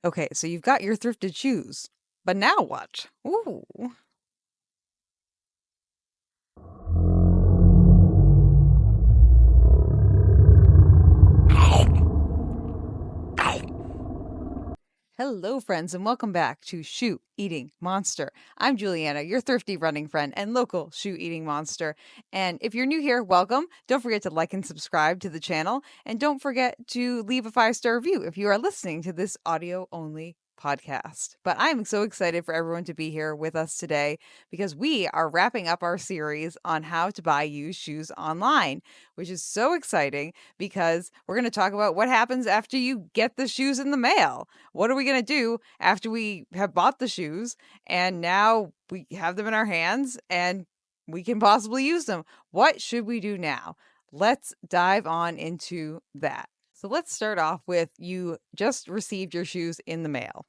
Okay, so you've got your thrifted shoes, but now what? Ooh. Hello, friends, and welcome back to Shoe Eating Monster. I'm Juliana, your thrifty running friend and local shoe eating monster. And if you're new here, welcome. Don't forget to like and subscribe to the channel. And don't forget to leave a 5-star review if you are listening to this audio only podcast. But I'm so excited for everyone to be here with us today because we are wrapping up our series on how to buy used shoes online, which is so exciting because we're going to talk about what happens after you get the shoes in the mail. What are we going to do after we have bought the shoes and now we have them in our hands and we can possibly use them? What should we do now? Let's dive on into that. So let's start off with you just received your shoes in the mail.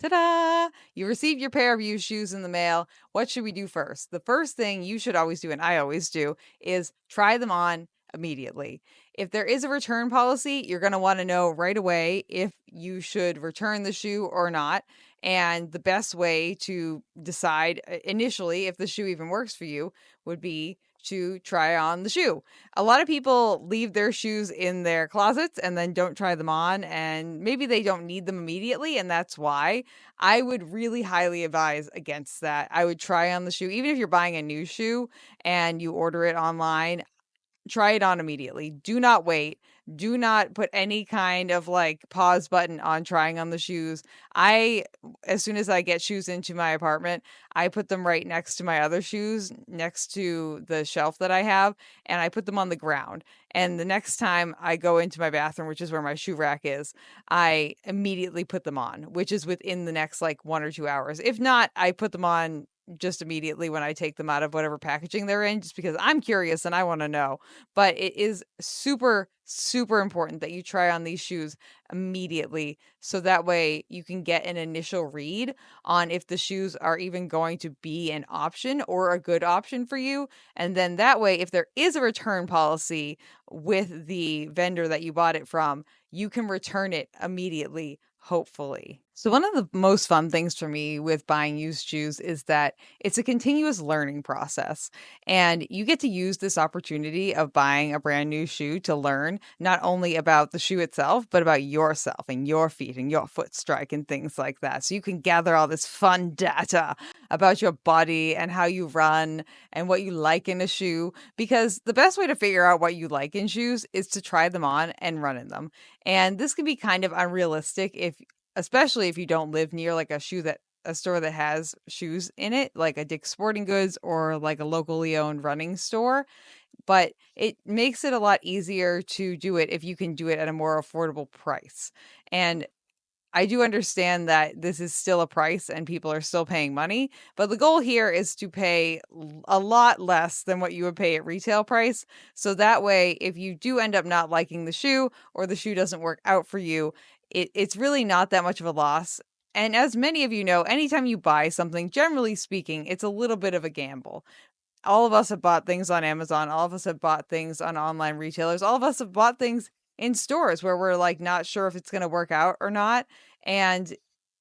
Ta-da! You received your pair of used shoes in the mail. What should we do first? The first thing you should always do, and I always do, is try them on immediately. If there is a return policy, you're going to want to know right away if you should return the shoe or not. And the best way to decide initially if the shoe even works for you would be to try on the shoe. A lot of people leave their shoes in their closets and then don't try them on, and maybe they don't need them immediately, and that's why. I would really highly advise against that. I would try on the shoe, even if you're buying a new shoe and you order it online. Try it on immediately. Do not wait. Do not put any kind of like pause button on trying on the shoes. As soon as I get shoes into my apartment, I put them right next to my other shoes, next to the shelf that I have, and I put them on the ground. And the next time I go into my bathroom, which is where my shoe rack is, I immediately put them on, which is within the next like 1 or 2 hours. If not, I put them on just immediately when I take them out of whatever packaging they're in, just because I'm curious and I want to know. But it is super, super important that you try on these shoes immediately. So that way you can get an initial read on if the shoes are even going to be an option or a good option for you. And then that way, if there is a return policy with the vendor that you bought it from, you can return it immediately, hopefully. So, one of the most fun things for me with buying used shoes is that it's a continuous learning process. And you get to use this opportunity of buying a brand new shoe to learn not only about the shoe itself, but about yourself and your feet and your foot strike and things like that. So, you can gather all this fun data about your body and how you run and what you like in a shoe. Because the best way to figure out what you like in shoes is to try them on and run in them. And this can be kind of unrealistic especially if you don't live near like a store that has shoes in it, like a Dick's Sporting Goods or like a locally owned running store. But it makes it a lot easier to do it if you can do it at a more affordable price. And I do understand that this is still a price and people are still paying money, but the goal here is to pay a lot less than what you would pay at retail price. So that way, if you do end up not liking the shoe or the shoe doesn't work out for you, it's really not that much of a loss. And as many of you know, anytime you buy something, generally speaking, it's a little bit of a gamble. All of us have bought things on Amazon. All of us have bought things on online retailers. All of us have bought things in stores where we're like not sure if it's going to work out or not. And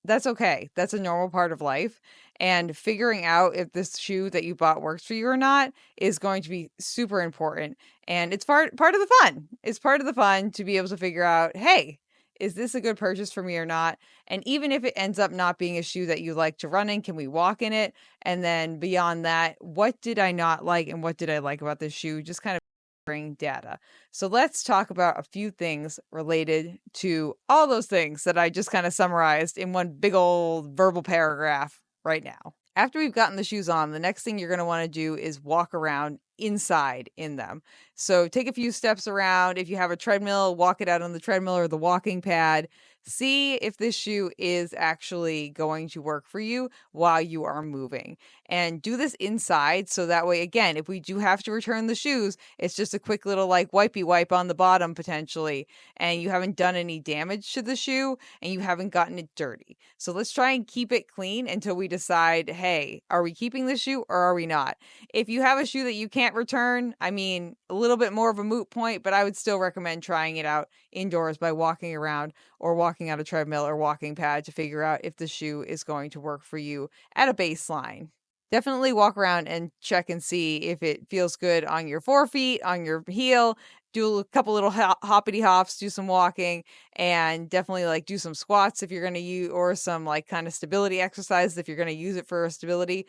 that's okay. That's a normal part of life. And figuring out if this shoe that you bought works for you or not is going to be super important. And it's part of the fun. It's part of the fun to be able to figure out, hey, is this a good purchase for me or not? And even if it ends up not being a shoe that you like to run in, can we walk in it? And then beyond that, what did I not like and what did I like about this shoe? Just kind of bring data. So let's talk about a few things related to all those things that I just kind of summarized in one big old verbal paragraph right now. After we've gotten the shoes on, the next thing you're going to want to do is walk around inside in them. So take a few steps around. If you have a treadmill, walk it out on the treadmill or the walking pad. See if this shoe is actually going to work for you while you are moving. And do this inside so that way, again, if we do have to return the shoes, it's just a quick little like wipey wipe on the bottom potentially. And you haven't done any damage to the shoe and you haven't gotten it dirty. So let's try and keep it clean until we decide, hey, are we keeping the shoe or are we not? If you have a shoe that you can't can't return, I mean, a little bit more of a moot point, but I would still recommend trying it out indoors by walking around or walking on a treadmill or walking pad to figure out if the shoe is going to work for you at a baseline. Definitely walk around and check and see if it feels good on your forefeet, on your heel. Do a couple little hoppity hops, do some walking, and definitely like do some squats if you're going to use, or some like kind of stability exercises if you're going to use it for stability.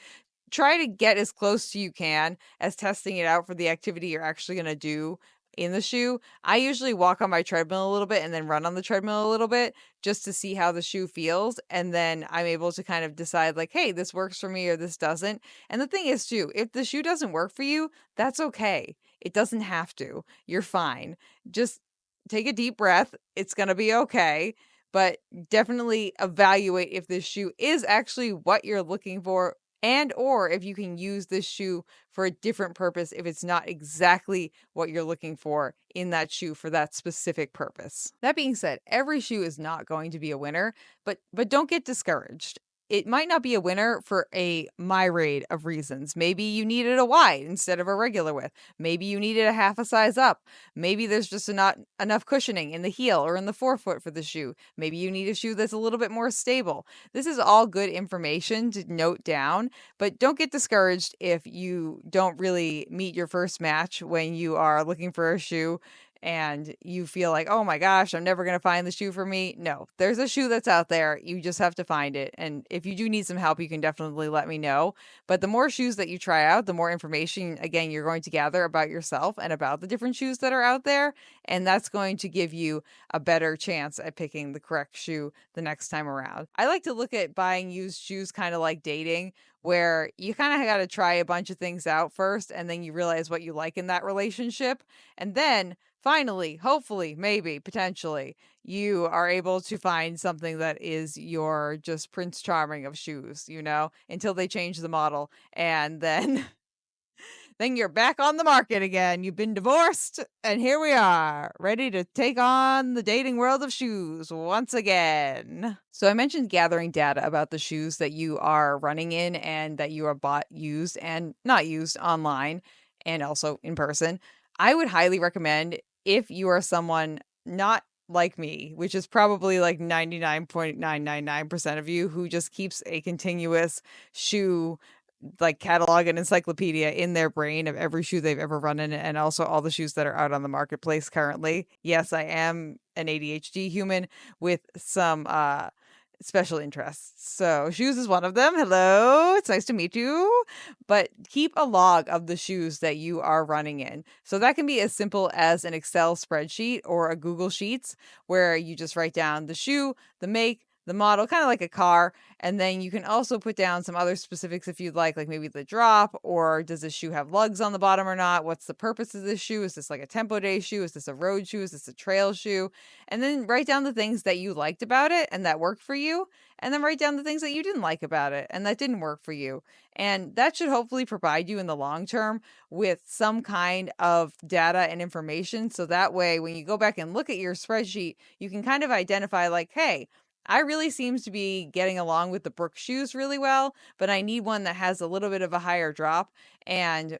Try to get as close to you can as testing it out for the activity you're actually going to do in the shoe. I usually walk on my treadmill a little bit and then run on the treadmill a little bit just to see how the shoe feels. And then I'm able to kind of decide like, hey, this works for me or this doesn't. And the thing is too, if the shoe doesn't work for you, that's okay. It doesn't have to. You're fine. Just take a deep breath. It's going to be okay. But definitely evaluate if this shoe is actually what you're looking for, and or if you can use this shoe for a different purpose if it's not exactly what you're looking for in that shoe for that specific purpose. That being said, every shoe is not going to be a winner, but don't get discouraged. It might not be a winner for a myriad of reasons. Maybe you needed a wide instead of a regular width. Maybe you needed a half a size up. Maybe there's just not enough cushioning in the heel or in the forefoot for the shoe. Maybe you need a shoe that's a little bit more stable. This is all good information to note down, but don't get discouraged if you don't really meet your first match when you are looking for a shoe and you feel like, oh my gosh, I'm never going to find the shoe for me. No, there's a shoe that's out there. You just have to find it. And if you do need some help, you can definitely let me know. But the more shoes that you try out, the more information, again, you're going to gather about yourself and about the different shoes that are out there. And that's going to give you a better chance at picking the correct shoe the next time around. I like to look at buying used shoes kind of like dating, where you kind of got to try a bunch of things out first, and then you realize what you like in that relationship. And then finally, hopefully, maybe, potentially, you are able to find something that is your just Prince Charming of shoes, until they change the model. And then then you're back on the market again. You've been divorced, and here we are, ready to take on the dating world of shoes once again. So I mentioned gathering data about the shoes that you are running in and that you are bought used and not used online and also in person. I would highly recommend, if you are someone not like me, which is probably like 99.999% of you, who just keeps a continuous shoe like catalog and encyclopedia in their brain of every shoe they've ever run in, and also all the shoes that are out on the marketplace currently. Yes, I am an ADHD human with some special interests. So shoes is one of them. Hello, it's nice to meet you. But keep a log of the shoes that you are running in. So that can be as simple as an Excel spreadsheet or a Google Sheets, where you just write down the shoe, the make, the model, kind of like a car. And then you can also put down some other specifics if you'd like maybe the drop, or does this shoe have lugs on the bottom or not? What's the purpose of this shoe? Is this like a tempo day shoe? Is this a road shoe? Is this a trail shoe? And then write down the things that you liked about it and that worked for you. And then write down the things that you didn't like about it and that didn't work for you. And that should hopefully provide you in the long term with some kind of data and information. So that way, when you go back and look at your spreadsheet, you can kind of identify like, hey, I really seems to be getting along with the Brooks shoes really well, but I need one that has a little bit of a higher drop. And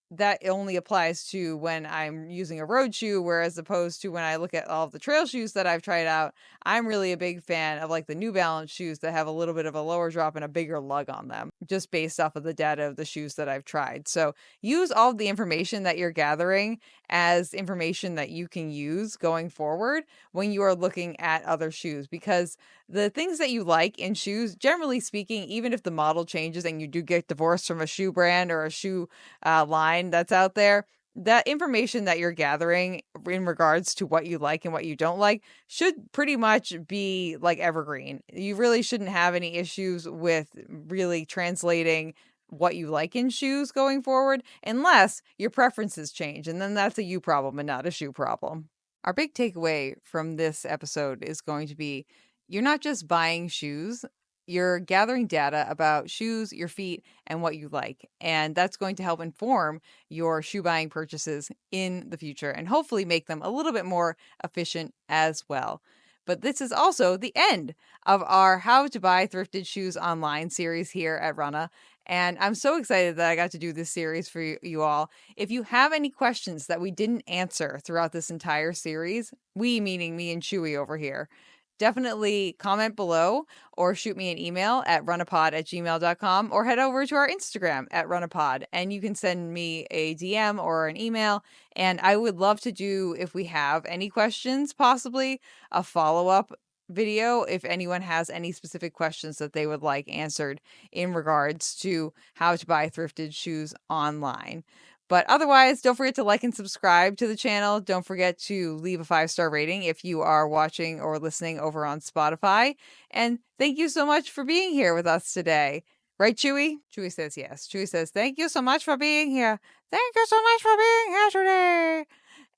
that only applies to when I'm using a road shoe, whereas opposed to when I look at all of the trail shoes that I've tried out, I'm really a big fan of like the New Balance shoes that have a little bit of a lower drop and a bigger lug on them, just based off of the data of the shoes that I've tried. So use all of the information that you're gathering as information that you can use going forward when you are looking at other shoes, because the things that you like in shoes, generally speaking, even if the model changes and you do get divorced from a shoe brand or a shoe line that's out there, that information that you're gathering in regards to what you like and what you don't like should pretty much be like evergreen. You really shouldn't have any issues with really translating what you like in shoes going forward, unless your preferences change. And then that's a you problem and not a shoe problem. Our big takeaway from this episode is going to be, you're not just buying shoes, you're gathering data about shoes, your feet, and what you like. And that's going to help inform your shoe buying purchases in the future and hopefully make them a little bit more efficient as well. But this is also the end of our How to Buy Thrifted Shoes Online series here at RUNNAH. And I'm so excited that I got to do this series for you all. If you have any questions that we didn't answer throughout this entire series, we meaning me and Chewy over here, definitely comment below or shoot me an email at runnapod@gmail.com or head over to our Instagram at runnapod and you can send me a DM or an email. And I would love to do, if we have any questions, possibly a follow-up video if anyone has any specific questions that they would like answered in regards to how to buy thrifted shoes online. But otherwise, don't forget to like and subscribe to the channel. Don't forget to leave a 5-star rating if you are watching or listening over on Spotify. And thank you so much for being here with us today. Right, Chewy? Chewy says yes. Chewy says, thank you so much for being here. Thank you so much for being here today.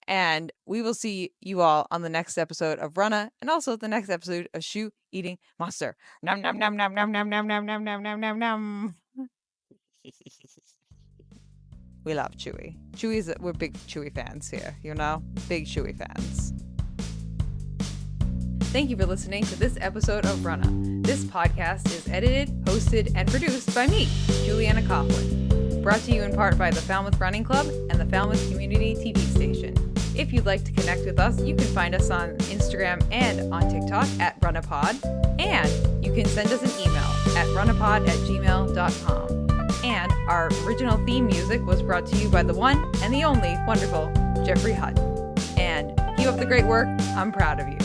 And we will see you all on the next episode of RUNNAH and also the next episode of Shoe Eating Monster. Nom nom nom nom nom nom nom nom nom nom nom nom nom. We love Chewy. We're big Chewy fans here, you know? Big Chewy fans. Thank you for listening to this episode of RUNNAH. This podcast is edited, hosted, and produced by me, Juliana Coughlin. Brought to you in part by the Falmouth Running Club and the Falmouth Community TV station. If you'd like to connect with us, you can find us on Instagram and on TikTok at RUNNAPOD. And you can send us an email at runnapod@gmail.com. And our original theme music was brought to you by the one and the only wonderful Jeffrey Hutt. And keep up the great work. I'm proud of you.